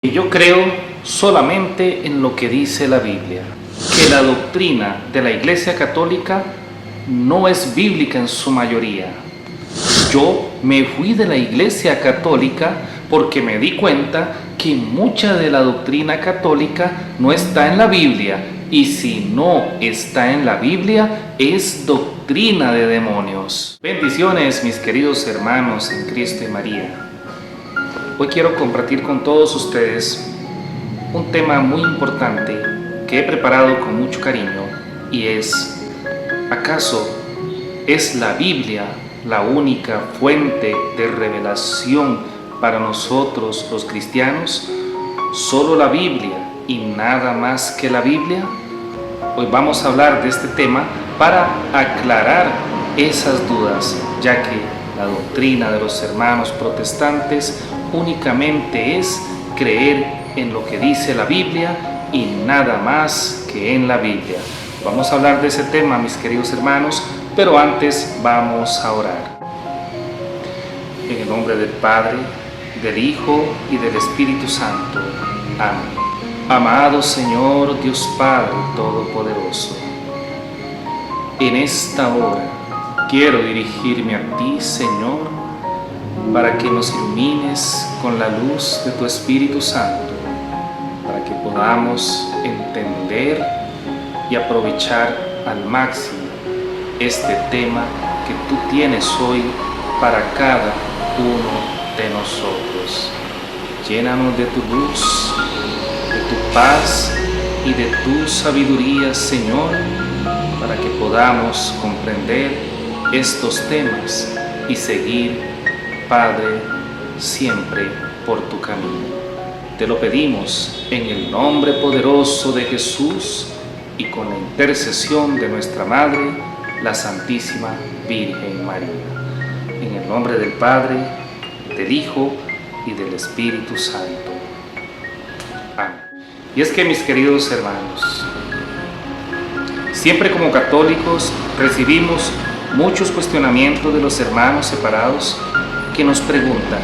Yo creo solamente en lo que dice la Biblia, que la doctrina de la Iglesia Católica no es bíblica en su mayoría. Yo me fui de la Iglesia Católica porque me di cuenta que mucha de la doctrina católica no está en la Biblia, y si no está en la Biblia, es doctrina de demonios. Bendiciones, mis queridos hermanos en Cristo y María. Hoy quiero compartir con todos ustedes un tema muy importante que he preparado con mucho cariño, y es: ¿acaso es la Biblia la única fuente de revelación para nosotros los cristianos? ¿Solo la Biblia y nada más que la Biblia? Hoy vamos a hablar de este tema para aclarar esas dudas, ya que la doctrina de los hermanos protestantes únicamente es creer en lo que dice la Biblia y nada más que en la Biblia. Vamos a hablar de ese tema, mis queridos hermanos, pero antes vamos a orar. En el nombre del Padre, del Hijo y del Espíritu Santo. Amén. Amado Señor Dios Padre Todopoderoso, en esta hora quiero dirigirme a ti, Señor, para que nos ilumines con la luz de tu Espíritu Santo, para que podamos entender y aprovechar al máximo este tema que tú tienes hoy para cada uno de nosotros. Llénanos de tu luz, de tu paz y de tu sabiduría, Señor, para que podamos comprender estos temas y seguir, Padre, siempre por tu camino. Te lo pedimos en el nombre poderoso de Jesús y con la intercesión de nuestra Madre, la Santísima Virgen María. En el nombre del Padre, del Hijo y del Espíritu Santo. Amén. Y es que, mis queridos hermanos, siempre como católicos recibimos muchos cuestionamientos de los hermanos separados que nos preguntan: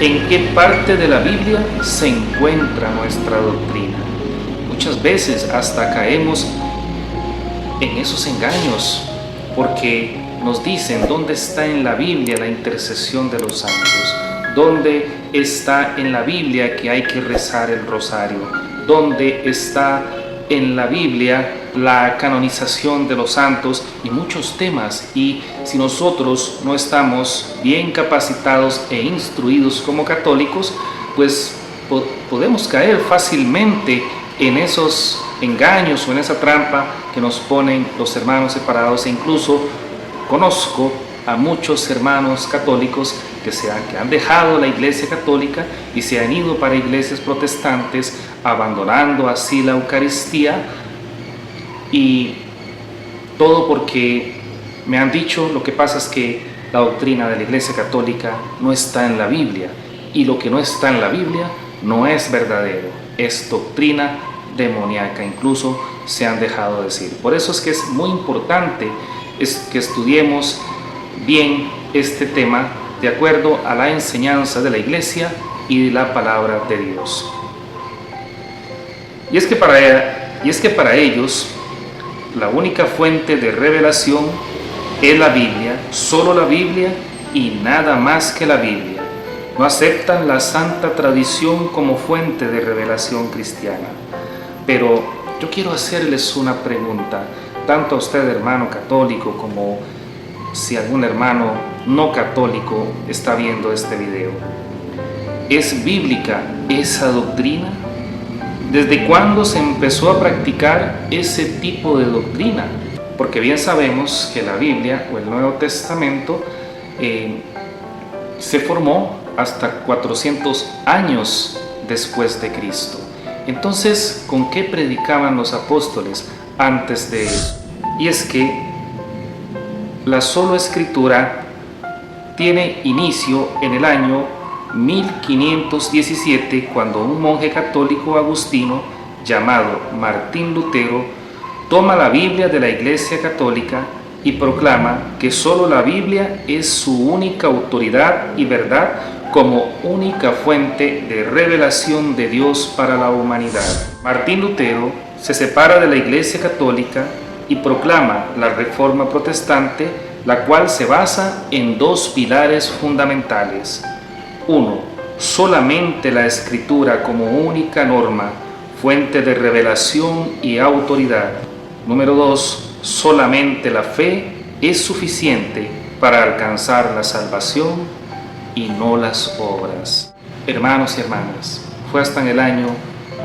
¿en qué parte de la Biblia se encuentra nuestra doctrina? Muchas veces hasta caemos en esos engaños, porque nos dicen: ¿dónde está en la Biblia la intercesión de los santos? ¿Dónde está en la Biblia que hay que rezar el rosario? ¿Dónde está en la Biblia la canonización de los santos? Y muchos temas. Y si nosotros no estamos bien capacitados e instruidos como católicos, pues podemos caer fácilmente en esos engaños o en esa trampa que nos ponen los hermanos separados. E incluso conozco a muchos hermanos católicos que han dejado la Iglesia Católica y se han ido para iglesias protestantes, abandonando así la Eucaristía, y todo porque me han dicho: lo que pasa es que la doctrina de la Iglesia Católica no está en la Biblia, y lo que no está en la Biblia no es verdadero, es doctrina demoníaca, incluso se han dejado decir. Por eso es que es muy importante que estudiemos bien este tema de acuerdo a la enseñanza de la Iglesia y de la palabra de Dios. Y es que para ellos la única fuente de revelación es la Biblia, solo la Biblia y nada más que la Biblia. No aceptan la santa tradición como fuente de revelación cristiana. Pero yo quiero hacerles una pregunta, tanto a usted, hermano católico, como si algún hermano no católico está viendo este video. ¿Es bíblica esa doctrina? ¿Desde cuándo se empezó a practicar ese tipo de doctrina? Porque bien sabemos que la Biblia o el Nuevo Testamento se formó hasta 400 años después de Cristo. Entonces, ¿con qué predicaban los apóstoles antes de eso? Y es que la sola Escritura tiene inicio en el año 1517, cuando un monje católico agustino llamado Martín Lutero toma la Biblia de la Iglesia Católica y proclama que solo la Biblia es su única autoridad y verdad como única fuente de revelación de Dios para la humanidad. Martín Lutero se separa de la Iglesia Católica y proclama la Reforma Protestante, la cual se basa en dos pilares fundamentales. 1. Solamente la Escritura como única norma, fuente de revelación y autoridad. Número 2. Solamente la fe es suficiente para alcanzar la salvación y no las obras. Hermanos y hermanas, fue hasta en el año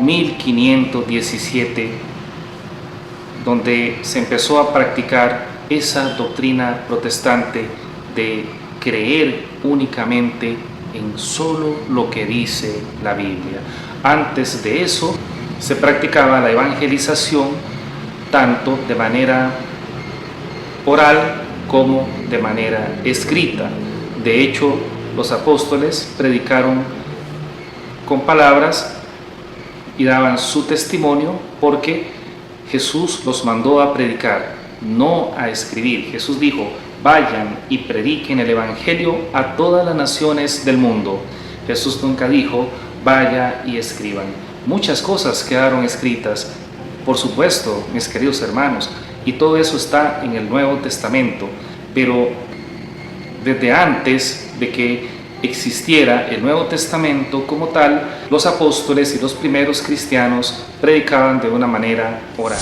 1517 donde se empezó a practicar esa doctrina protestante de creer únicamente en solo lo que dice la Biblia. Antes de eso se practicaba la evangelización tanto de manera oral como de manera escrita. De hecho, los apóstoles predicaron con palabras y daban su testimonio porque Jesús los mandó a predicar, no a escribir. Jesús dijo: vayan y prediquen el evangelio a todas las naciones del mundo. Jesús nunca dijo: vaya y escriban. Muchas cosas quedaron escritas, por supuesto, mis queridos hermanos, y todo eso está en el Nuevo Testamento, pero desde antes de que existiera el Nuevo Testamento como tal, los apóstoles y los primeros cristianos predicaban de una manera oral.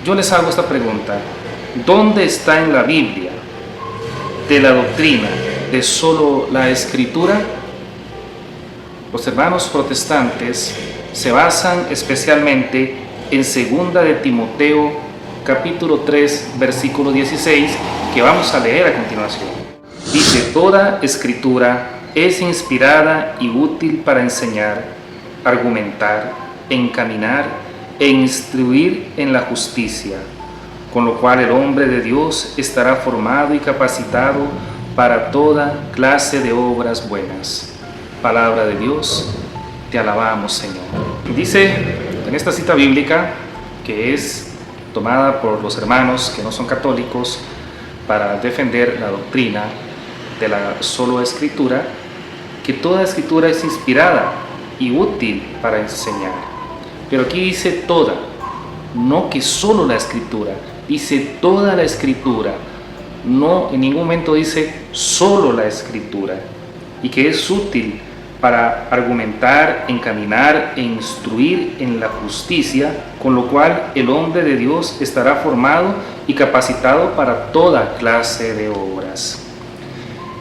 Yo les hago esta pregunta: ¿dónde está en la Biblia de la doctrina de solo la Escritura? Los hermanos protestantes se basan especialmente en 2 de Timoteo capítulo 3 versículo 16, que vamos a leer a continuación. Dice: toda escritura es inspirada y útil para enseñar, argumentar, encaminar e instruir en la justicia, con lo cual el hombre de Dios estará formado y capacitado para toda clase de obras buenas. Palabra de Dios, te alabamos, Señor. Dice en esta cita bíblica, que es tomada por los hermanos que no son católicos para defender la doctrina de la solo Escritura, que toda Escritura es inspirada y útil para enseñar. Pero aquí dice toda, no que solo la Escritura, dice toda la Escritura, no en ningún momento dice solo la Escritura, y que es útil para argumentar, encaminar e instruir en la justicia, con lo cual el hombre de Dios estará formado y capacitado para toda clase de obras.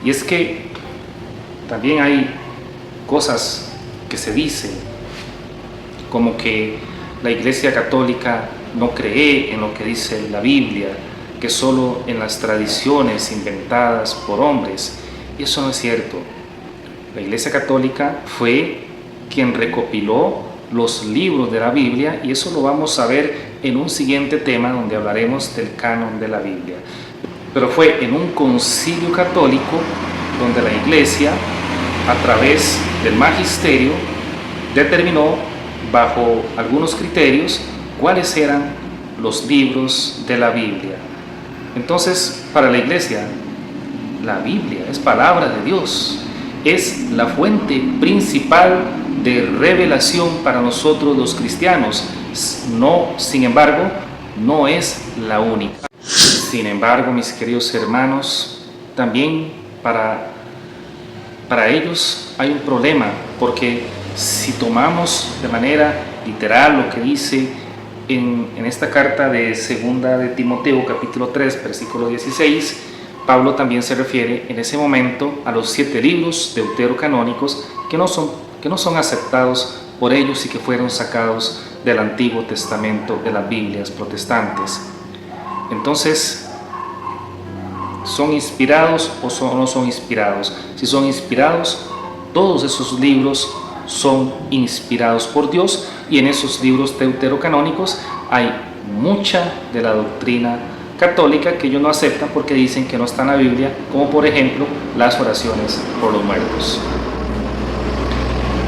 Y es que también hay cosas que se dicen, como que la Iglesia Católica no cree en lo que dice la Biblia, que solo en las tradiciones inventadas por hombres. Y eso no es cierto. La Iglesia Católica fue quien recopiló los libros de la Biblia, y eso lo vamos a ver en un siguiente tema donde hablaremos del canon de la Biblia. Pero fue en un concilio católico donde la Iglesia, a través del magisterio, determinó bajo algunos criterios cuáles eran los libros de la Biblia. Entonces, para la Iglesia, la Biblia es palabra de Dios, es la fuente principal de revelación para nosotros los cristianos. No, sin embargo, no es la única. Sin embargo, mis queridos hermanos, también para ellos hay un problema, porque si tomamos de manera literal lo que dice en esta carta de 2 de Timoteo capítulo 3 versículo 16, Pablo también se refiere en ese momento a los 7 libros deuterocanónicos que no son aceptados por ellos y que fueron sacados del Antiguo Testamento de las Biblias protestantes. Entonces, ¿son inspirados o no son inspirados? Si son inspirados, todos esos libros son inspirados por Dios, y en esos libros deuterocanónicos hay mucha de la doctrina católica que ellos no aceptan porque dicen que no está en la Biblia, como por ejemplo las oraciones por los muertos.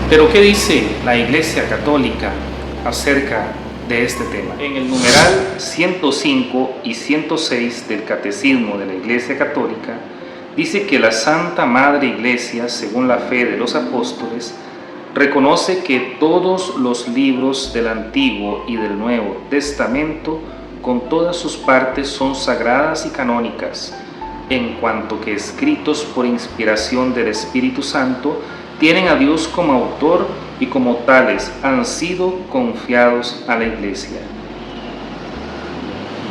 Pero ¿qué dice la Iglesia Católica acerca de este tema? En el numeral 105 y 106 del Catecismo de la Iglesia Católica dice que la Santa Madre Iglesia, según la fe de los apóstoles, reconoce que todos los libros del Antiguo y del Nuevo Testamento, con todas sus partes, son sagradas y canónicas, en cuanto que escritos por inspiración del Espíritu Santo, tienen a Dios como autor y como tales han sido confiados a la Iglesia.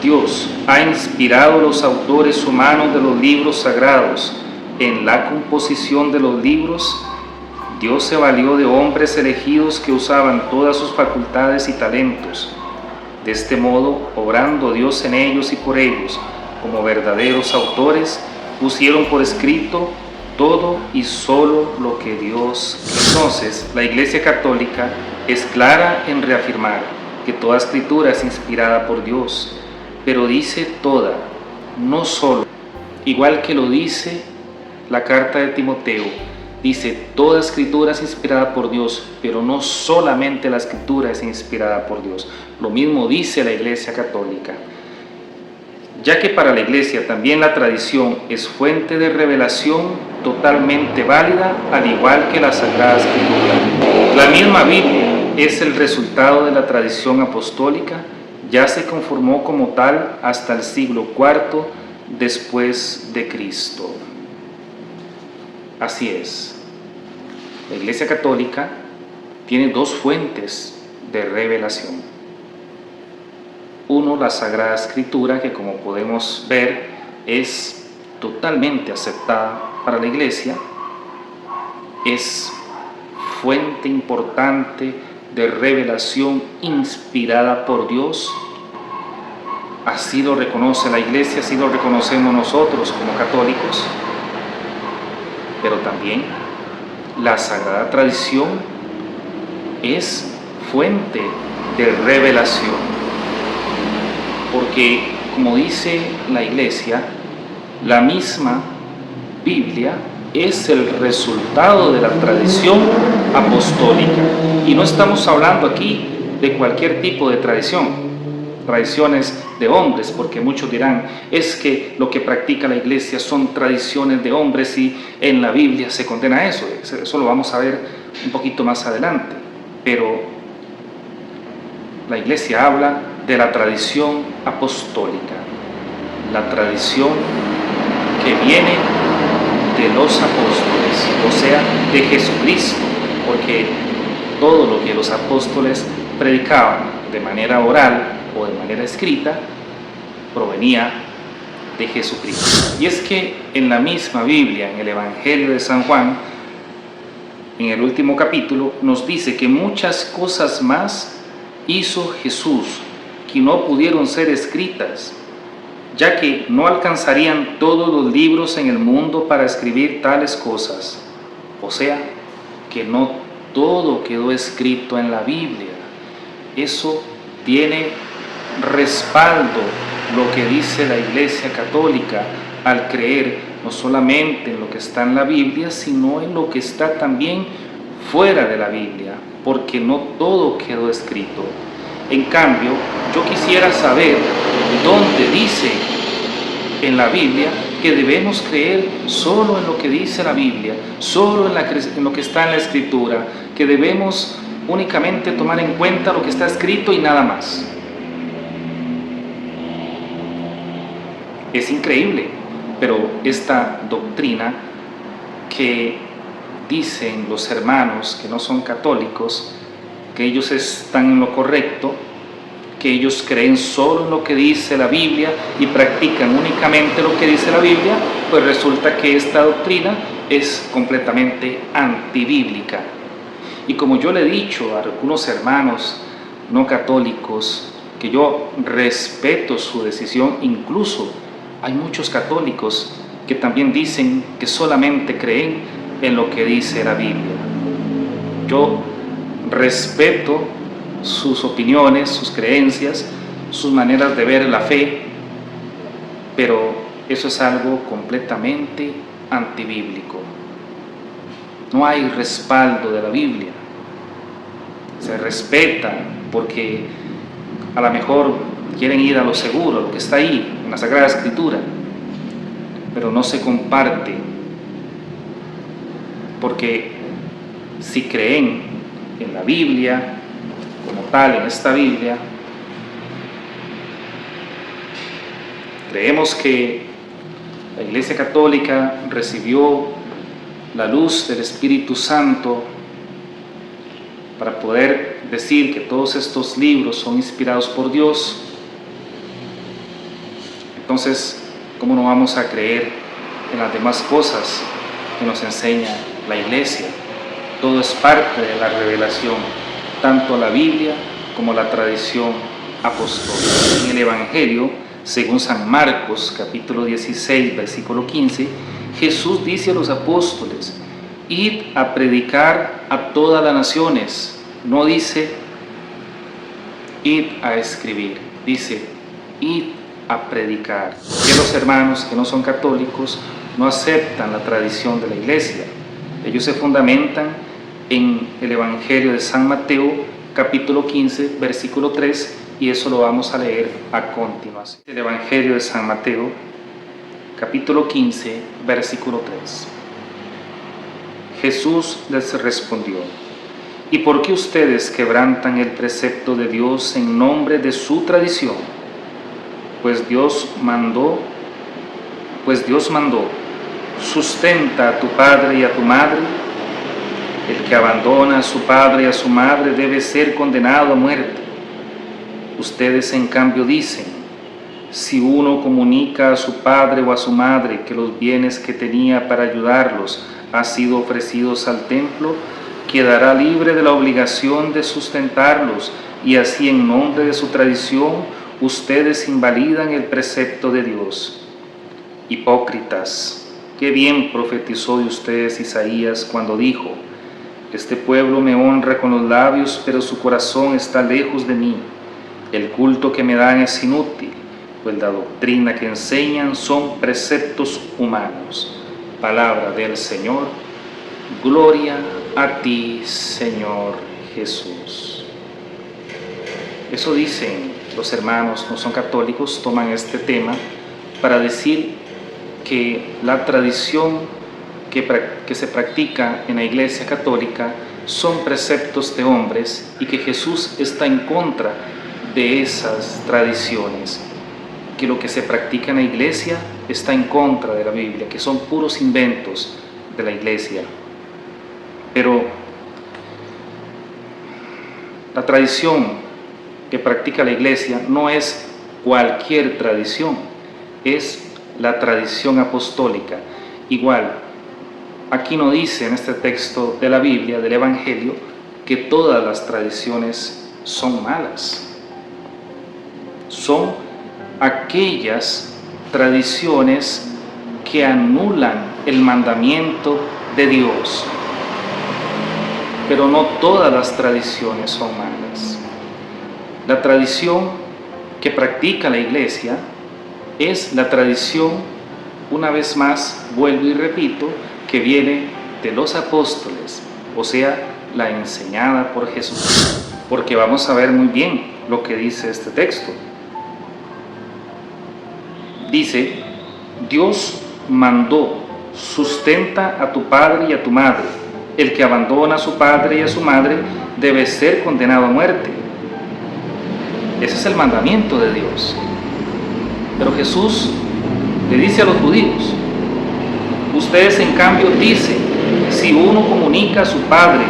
Dios ha inspirado a los autores humanos de los libros sagrados. En la composición de los libros, Dios se valió de hombres elegidos que usaban todas sus facultades y talentos. De este modo, obrando Dios en ellos y por ellos, como verdaderos autores, pusieron por escrito todo y solo lo que Dios quiere. Entonces, la Iglesia Católica es clara en reafirmar que toda escritura es inspirada por Dios, pero dice toda, no solo, igual que lo dice la carta de Timoteo, dice toda escritura es inspirada por Dios, pero no solamente la escritura es inspirada por Dios. Lo mismo dice la Iglesia Católica, ya que para la Iglesia también la tradición es fuente de revelación totalmente válida, al igual que la Sagrada Escritura. La misma Biblia es el resultado de la tradición apostólica, ya se conformó como tal hasta el siglo IV después de Cristo. Así es, la Iglesia Católica tiene dos fuentes de revelación. Uno, la Sagrada Escritura, que como podemos ver es totalmente aceptada para la Iglesia, es fuente importante de revelación inspirada por Dios. Así lo reconoce la Iglesia, así lo reconocemos nosotros como católicos. Pero también la Sagrada Tradición es fuente de revelación, porque como dice la Iglesia, la misma Biblia es el resultado de la tradición apostólica. Y no estamos hablando aquí de cualquier tipo de tradiciones de hombres, porque muchos dirán, es que lo que practica la Iglesia son tradiciones de hombres y en la Biblia se condena eso. Eso lo vamos a ver un poquito más adelante. Pero la Iglesia habla de la tradición apostólica, la tradición que viene de los apóstoles, o sea, de Jesucristo, porque todo lo que los apóstoles predicaban de manera oral o de manera escrita provenía de Jesucristo. Y es que en la misma Biblia, en el Evangelio de San Juan, en el último capítulo, nos dice que muchas cosas más hizo Jesús que no pudieron ser escritas, ya que no alcanzarían todos los libros en el mundo para escribir tales cosas. O sea, que no todo quedó escrito en la Biblia. Eso tiene respaldo lo que dice la Iglesia Católica al creer no solamente en lo que está en la Biblia, sino en lo que está también fuera de la Biblia, porque no todo quedó escrito. En cambio, yo quisiera saber dónde dice en la Biblia que debemos creer solo en lo que dice la Biblia, solo en lo que está en la Escritura, que debemos únicamente tomar en cuenta lo que está escrito y nada más. Es increíble, pero esta doctrina que dicen los hermanos que no son católicos, que ellos están en lo correcto, que ellos creen solo en lo que dice la Biblia y practican únicamente lo que dice la Biblia, pues resulta que esta doctrina es completamente antibíblica. Y como yo le he dicho a algunos hermanos no católicos, que yo respeto su decisión, incluso hay muchos católicos que también dicen que solamente creen en lo que dice la Biblia. Yo respeto sus opiniones, sus creencias, sus maneras de ver la fe, pero eso es algo completamente antibíblico. No hay respaldo de la Biblia. Se respeta porque a lo mejor quieren ir a lo seguro, lo que está ahí, en la Sagrada Escritura. pero no se comparte, porque si creen en la Biblia, como tal, en esta Biblia, creemos que la Iglesia Católica recibió la luz del Espíritu Santo para poder decir que todos estos libros son inspirados por Dios. Entonces, ¿cómo no vamos a creer en las demás cosas que nos enseña la Iglesia? Todo es parte de la revelación, tanto la Biblia como la tradición apostólica. En el Evangelio, según San Marcos, capítulo 16, versículo 15, Jesús dice a los apóstoles: id a predicar a todas las naciones. No dice id a escribir, dice id a predicar. Que los hermanos que no son católicos no aceptan la tradición de la Iglesia. Ellos se fundamentan en el Evangelio de San Mateo, capítulo 15, versículo 3, y eso lo vamos a leer a continuación. El Evangelio de San Mateo, capítulo 15, versículo 3. Jesús les respondió: ¿y por qué ustedes quebrantan el precepto de Dios en nombre de su tradición? Pues Dios mandó, sustenta a tu padre y a tu madre. El que abandona a su padre y a su madre debe ser condenado a muerte. Ustedes en cambio dicen: si uno comunica a su padre o a su madre que los bienes que tenía para ayudarlos han sido ofrecidos al templo, quedará libre de la obligación de sustentarlos, y así en nombre de su tradición ustedes invalidan el precepto de Dios. Hipócritas, qué bien profetizó de ustedes Isaías cuando dijo: este pueblo me honra con los labios, pero su corazón está lejos de mí. El culto que me dan es inútil, pues la doctrina que enseñan son preceptos humanos. Palabra del Señor. Gloria a ti, Señor Jesús. Eso dicen los hermanos no son católicos, toman este tema para decir que la tradición que se practica en la Iglesia Católica son preceptos de hombres y que Jesús está en contra de esas tradiciones, que lo que se practica en la Iglesia está en contra de la Biblia, que son puros inventos de la Iglesia. Pero la tradición que practica la Iglesia no es cualquier tradición, es la tradición apostólica. Igual, aquí no dice en este texto de la Biblia, del Evangelio, que todas las tradiciones son malas. Son aquellas tradiciones que anulan el mandamiento de Dios. Pero no todas las tradiciones son malas. La tradición que practica la Iglesia es la tradición, una vez más, vuelvo y repito, que viene de los apóstoles, o sea, la enseñada por Jesús. Porque vamos a ver muy bien lo que dice este texto. Dice: Dios mandó, sustenta a tu padre y a tu madre. El que abandona a su padre y a su madre debe ser condenado a muerte. Ese es el mandamiento de Dios. Pero Jesús le dice a los judíos: ustedes en cambio dicen, si uno comunica a su padre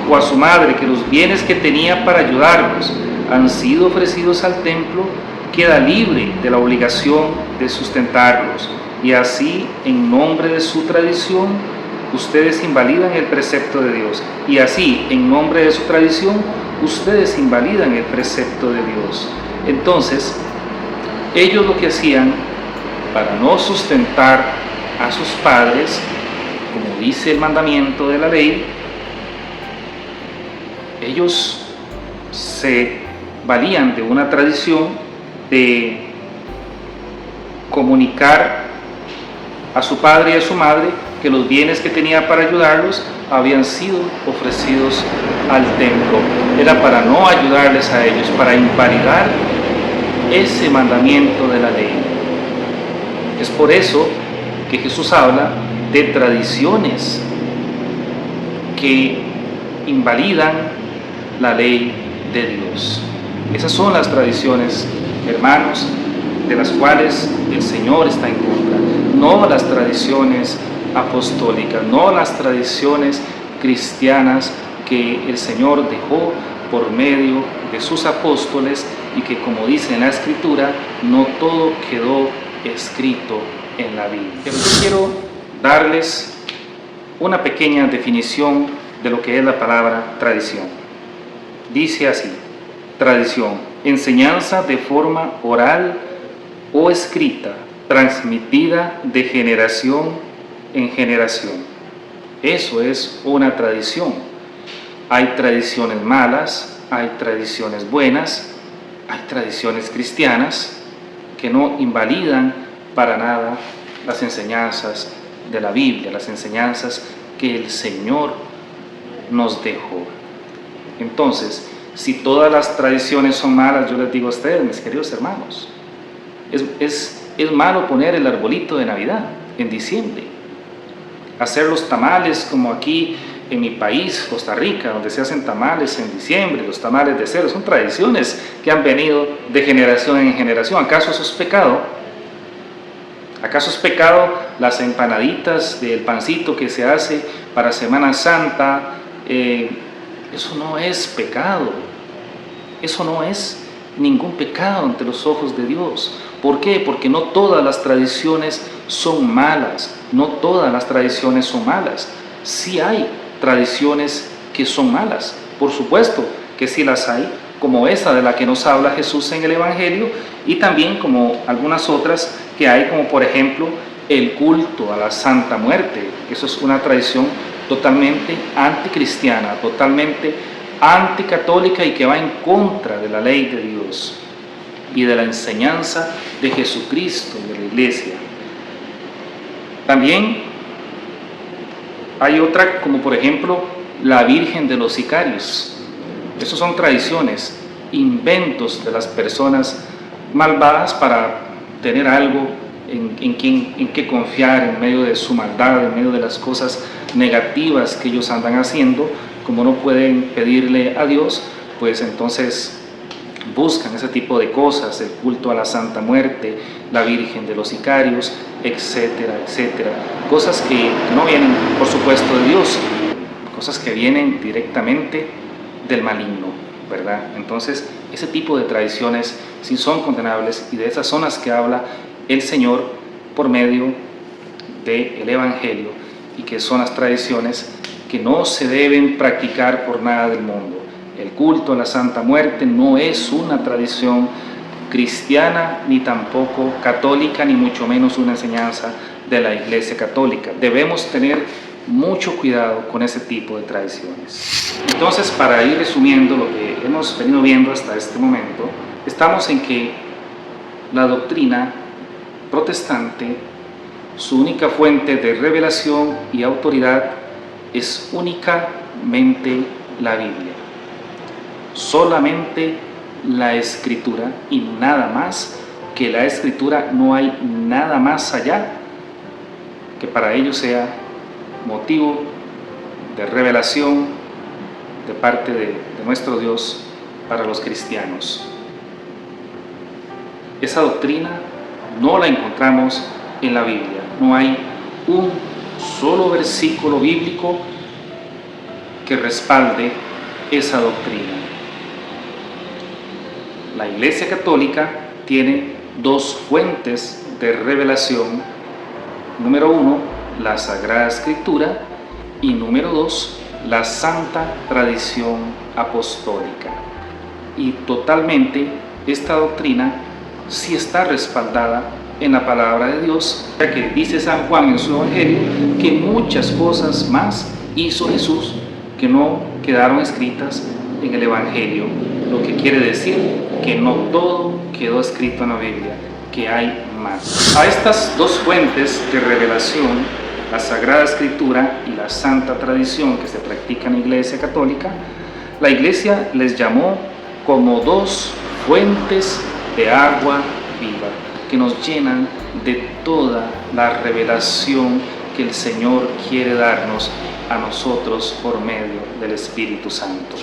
o a su madre que los bienes que tenía para ayudarlos han sido ofrecidos al templo, queda libre de la obligación de sustentarlos, y así en nombre de su tradición ustedes invalidan el precepto de Dios, y así en nombre de su tradición ustedes invalidan el precepto de Dios. Entonces, ellos lo que hacían para no sustentar a sus padres, como dice el mandamiento de la ley, ellos se valían de una tradición de comunicar a su padre y a su madre que los bienes que tenía para ayudarlos habían sido ofrecidos al templo. Era para no ayudarles a ellos, para invalidar ese mandamiento de la ley. Es por eso que Jesús habla de tradiciones que invalidan la ley de Dios. Esas son las tradiciones, hermanos, de las cuales el Señor está en contra. No las tradiciones apostólicas, no las tradiciones cristianas que el Señor dejó por medio de sus apóstoles y que, como dice en la Escritura, no todo quedó escrito en la Biblia. Pero yo quiero darles una pequeña definición de lo que es la palabra tradición. Dice así: tradición, enseñanza de forma oral o escrita, transmitida de generación en generación. Eso es una tradición. Hay tradiciones malas, hay tradiciones buenas, hay tradiciones cristianas que no invalidan para nada las enseñanzas de la Biblia, las enseñanzas que el Señor nos dejó. Entonces, si todas las tradiciones son malas, yo les digo a ustedes, mis queridos hermanos, es malo poner el arbolito de Navidad en diciembre, hacer los tamales como aquí en mi país, Costa Rica, donde se hacen tamales en diciembre, los tamales de cerdo, son tradiciones que han venido de generación en generación. ¿Acaso eso es pecado? ¿Acaso es pecado las empanaditas del pancito que se hace para Semana Santa? Eso no es pecado. Eso no es ningún pecado ante los ojos de Dios. ¿Por qué? Porque no todas las tradiciones son malas. No todas las tradiciones son malas. Sí hay tradiciones que son malas. Por supuesto que sí las hay, como esa de la que nos habla Jesús en el Evangelio, y también como algunas otras que hay, como por ejemplo el culto a la Santa Muerte. Eso es una tradición totalmente anticristiana, totalmente anticatólica y que va en contra de la ley de Dios y de la enseñanza de Jesucristo y de la Iglesia. También hay otra, como por ejemplo la Virgen de los Sicarios. Esas son tradiciones, inventos de las personas malvadas para tener algo en que confiar en medio de su maldad, en medio de las cosas negativas que ellos andan haciendo. Como no pueden pedirle a Dios, pues entonces buscan ese tipo de cosas, el culto a la Santa Muerte, la Virgen de los Sicarios, etcétera, etcétera. Cosas que no vienen, por supuesto, de Dios, cosas que vienen directamente del maligno, ¿verdad? Entonces, ese tipo de tradiciones sí son condenables, y de esas son las que habla el Señor por medio del Evangelio, y que son las tradiciones que no se deben practicar por nada del mundo. El culto a la Santa Muerte no es una tradición cristiana, ni tampoco católica, ni mucho menos una enseñanza de la Iglesia Católica. Debemos tener mucho cuidado con ese tipo de tradiciones. Entonces, para ir resumiendo lo que hemos venido viendo hasta este momento, estamos en que la doctrina protestante, su única fuente de revelación y autoridad es únicamente la Biblia. Solamente la Escritura y nada más que la Escritura. No hay nada más allá que para ellos sea motivo de revelación de parte de nuestro Dios para los cristianos. Esa doctrina no la encontramos en la Biblia. No hay un solo versículo bíblico que respalde esa doctrina. La Iglesia Católica tiene dos fuentes de revelación. Número uno, la Sagrada Escritura, y número dos, la Santa Tradición Apostólica. Y totalmente esta doctrina sí está respaldada en la palabra de Dios, ya que dice San Juan en su Evangelio que muchas cosas más hizo Jesús que no quedaron escritas en el Evangelio, lo que quiere decir que no todo quedó escrito en la Biblia, que hay más. A estas dos fuentes de revelación, la Sagrada Escritura y la Santa Tradición que se practica en la Iglesia Católica, la Iglesia les llamó como dos fuentes de agua viva, que nos llenan de toda la revelación que el Señor quiere darnos a nosotros por medio del Espíritu Santo.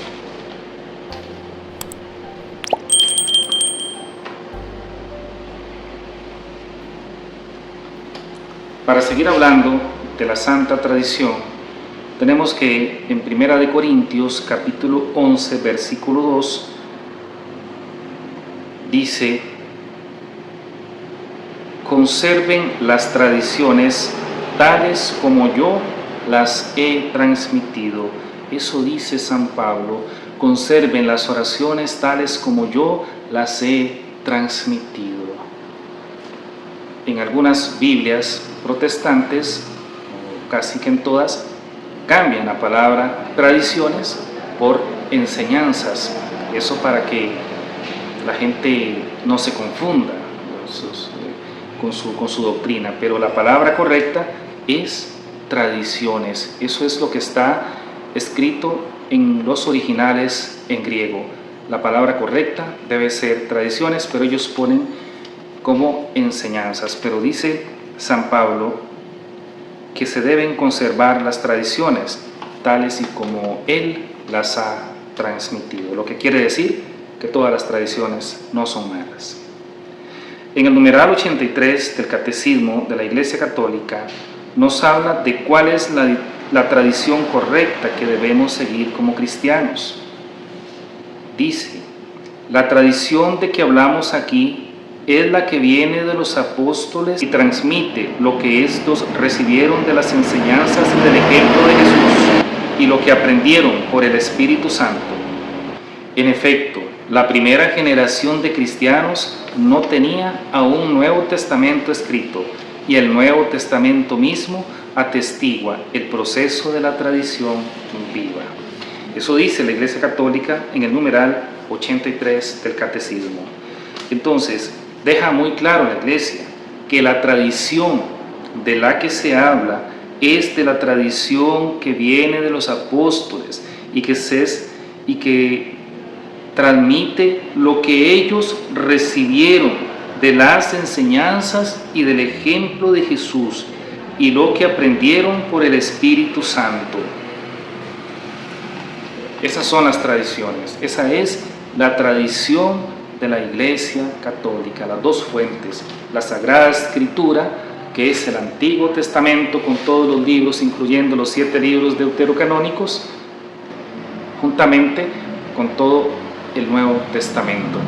Para seguir hablando de la santa tradición, tenemos que en 1 Corintios capítulo 11, versículo 2, dice: conserven las tradiciones tales como yo las he transmitido. Eso dice San Pablo: conserven las oraciones tales como yo las he transmitido. En algunas Biblias protestantes, casi que en todas, cambian la palabra tradiciones por enseñanzas. Eso para que la gente no se confunda con su doctrina, pero la palabra correcta es tradiciones. Eso es lo que está escrito en los originales en griego. La palabra correcta debe ser tradiciones, pero ellos ponen como enseñanzas. Pero dice San Pablo que se deben conservar las tradiciones tales y como él las ha transmitido, lo que quiere decir que todas las tradiciones no son malas. En el numeral 83 del Catecismo de la Iglesia Católica nos habla de cuál es la tradición correcta que debemos seguir como cristianos. Dice: la tradición de que hablamos aquí es la que viene de los apóstoles y transmite lo que éstos recibieron de las enseñanzas y del ejemplo de Jesús y lo que aprendieron por el Espíritu Santo. En efecto, la primera generación de cristianos no tenía aún un Nuevo Testamento escrito, y el Nuevo Testamento mismo atestigua el proceso de la tradición viva. Eso dice la Iglesia Católica en el numeral 83 del Catecismo. Entonces, deja muy claro la Iglesia que la tradición de la que se habla es de la tradición que viene de los apóstoles y que transmite lo que ellos recibieron de las enseñanzas y del ejemplo de Jesús y lo que aprendieron por el Espíritu Santo. Esas son las tradiciones. Esa es la tradición de la Iglesia Católica, las dos fuentes: la Sagrada Escritura, que es el Antiguo Testamento con todos los libros, incluyendo los 7 libros deuterocanónicos, juntamente con todo el Nuevo Testamento.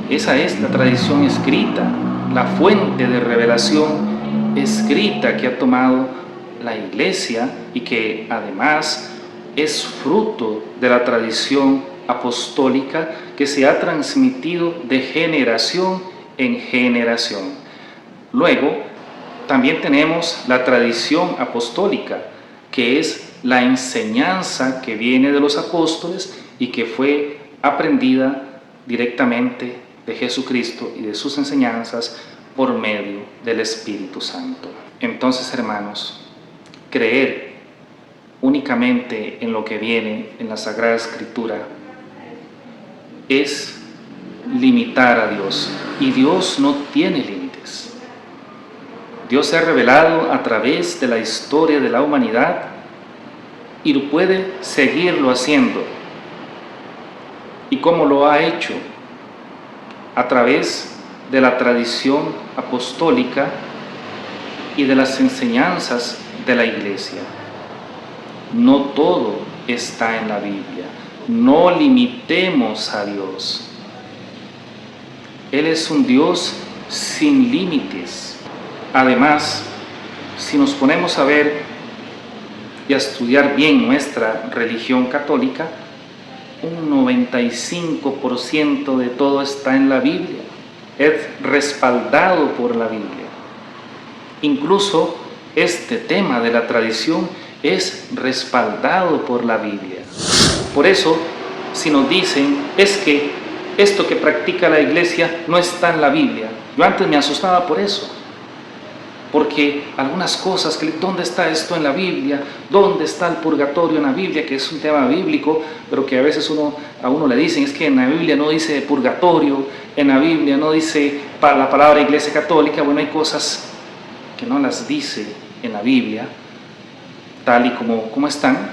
Esa es la tradición escrita, la fuente de revelación escrita que ha tomado la Iglesia y que además es fruto de la tradición apostólica que se ha transmitido de generación en generación. Luego, también tenemos la tradición apostólica, que es la enseñanza que viene de los apóstoles y que fue aprendida directamente de Jesucristo y de sus enseñanzas por medio del Espíritu Santo. Entonces, hermanos, creer únicamente en lo que viene en la Sagrada Escritura es limitar a Dios, y Dios no tiene límites. Dios se ha revelado a través de la historia de la humanidad y puede seguirlo haciendo. ¿Y cómo lo ha hecho? A través de la tradición apostólica y de las enseñanzas de la Iglesia. No todo está en la Biblia. No limitemos a Dios. Él es un Dios sin límites. Además, si nos ponemos a ver y a estudiar bien nuestra religión católica, un 95% de todo está en la Biblia. Es respaldado por la Biblia. Incluso este tema de la tradición es respaldado por la Biblia. Por eso, si nos dicen, es que esto que practica la Iglesia no está en la Biblia, yo antes me asustaba por eso, porque algunas cosas, ¿dónde está esto en la Biblia? ¿Dónde está el purgatorio en la Biblia? Que es un tema bíblico, pero que a veces a uno le dicen, es que en la Biblia no dice purgatorio, en la Biblia no dice la palabra Iglesia Católica. Bueno, hay cosas que no las dice en la Biblia, tal y como están,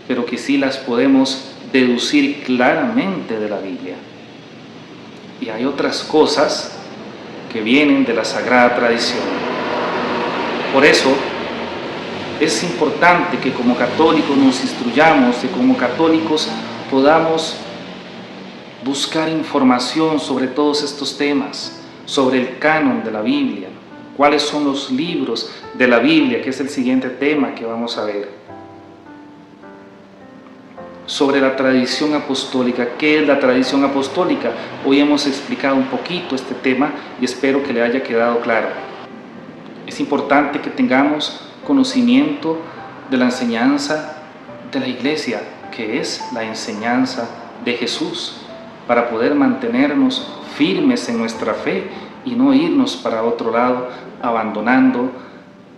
pero que sí las podemos deducir claramente de la Biblia. Y hay otras cosas que vienen de la Sagrada Tradición. Por eso es importante que como católicos nos instruyamos, que como católicos podamos buscar información sobre todos estos temas, sobre el canon de la Biblia, cuáles son los libros de la Biblia, que es el siguiente tema que vamos a ver. Sobre la tradición apostólica. ¿Qué es la tradición apostólica? Hoy hemos explicado un poquito este tema y espero que le haya quedado claro. Es importante que tengamos conocimiento de la enseñanza de la Iglesia, que es la enseñanza de Jesús, para poder mantenernos firmes en nuestra fe y no irnos para otro lado, abandonando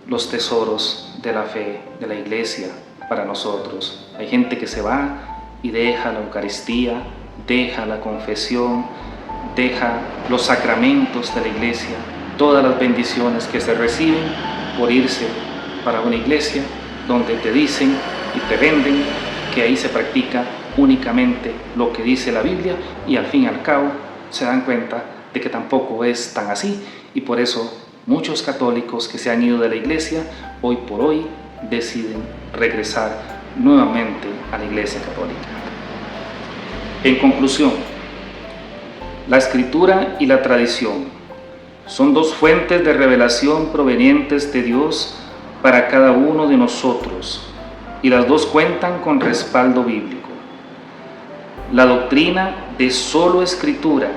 los tesoros de la fe de la Iglesia para nosotros. Hay gente que se va y deja la Eucaristía, deja la confesión, deja los sacramentos de la Iglesia, todas las bendiciones que se reciben por irse para una iglesia donde te dicen y te venden que ahí se practica únicamente lo que dice la Biblia, y al fin y al cabo se dan cuenta de que tampoco es tan así, y por eso muchos católicos que se han ido de la iglesia hoy por hoy deciden regresar nuevamente a la Iglesia Católica. En conclusión, la Escritura y la tradición son dos fuentes de revelación provenientes de Dios para cada uno de nosotros, y las dos cuentan con respaldo bíblico. La doctrina de solo Escritura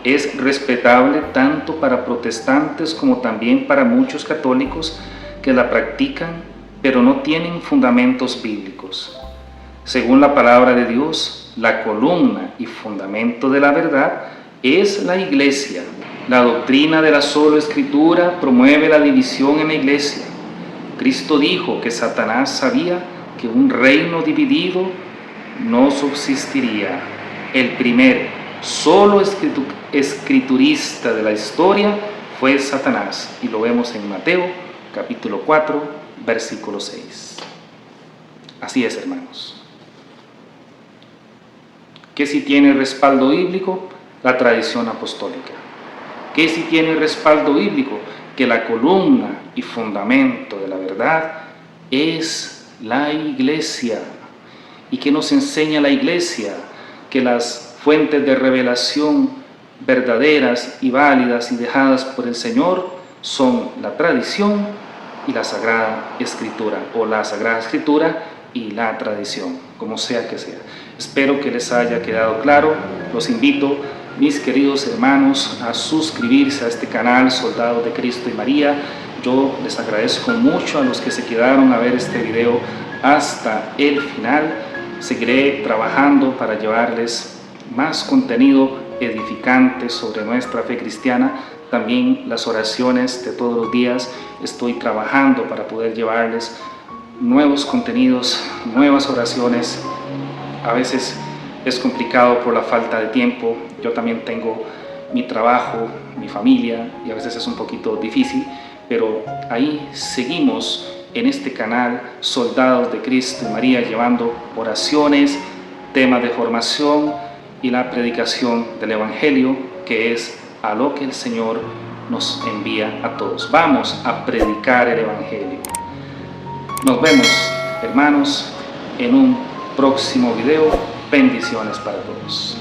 es respetable tanto para protestantes como también para muchos católicos que la practican, pero no tienen fundamentos bíblicos. Según la palabra de Dios, la columna y fundamento de la verdad es la Iglesia. La doctrina de la sola Escritura promueve la división en la Iglesia. Cristo dijo que Satanás sabía que un reino dividido no subsistiría. El primer solo escriturista de la historia fue Satanás, y lo vemos en Mateo capítulo 4, versículo 6. Así es, hermanos. ¿Qué si tiene respaldo bíblico? La tradición apostólica. ¿Qué si tiene respaldo bíblico? Que la columna y fundamento de la verdad es la Iglesia. ¿Y qué nos enseña la Iglesia? Que las fuentes de revelación verdaderas y válidas y dejadas por el Señor son la tradición y la Sagrada Escritura, o la Sagrada Escritura y la tradición, como sea que sea. Espero que les haya quedado claro. Los invito, mis queridos hermanos, a suscribirse a este canal Soldados de Cristo y María. Yo les agradezco mucho a los que se quedaron a ver este video hasta el final. Seguiré trabajando para llevarles más contenido edificante sobre nuestra fe cristiana. También las oraciones de todos los días. Estoy trabajando para poder llevarles nuevos contenidos, nuevas oraciones. A veces es complicado por la falta de tiempo. Yo también tengo mi trabajo, mi familia, y a veces es un poquito difícil, pero ahí seguimos en este canal Soldados de Cristo y María, llevando oraciones, temas de formación y la predicación del Evangelio, que es a lo que el Señor nos envía a todos. Vamos a predicar el Evangelio. Nos vemos, hermanos, en un próximo video. Bendiciones para todos.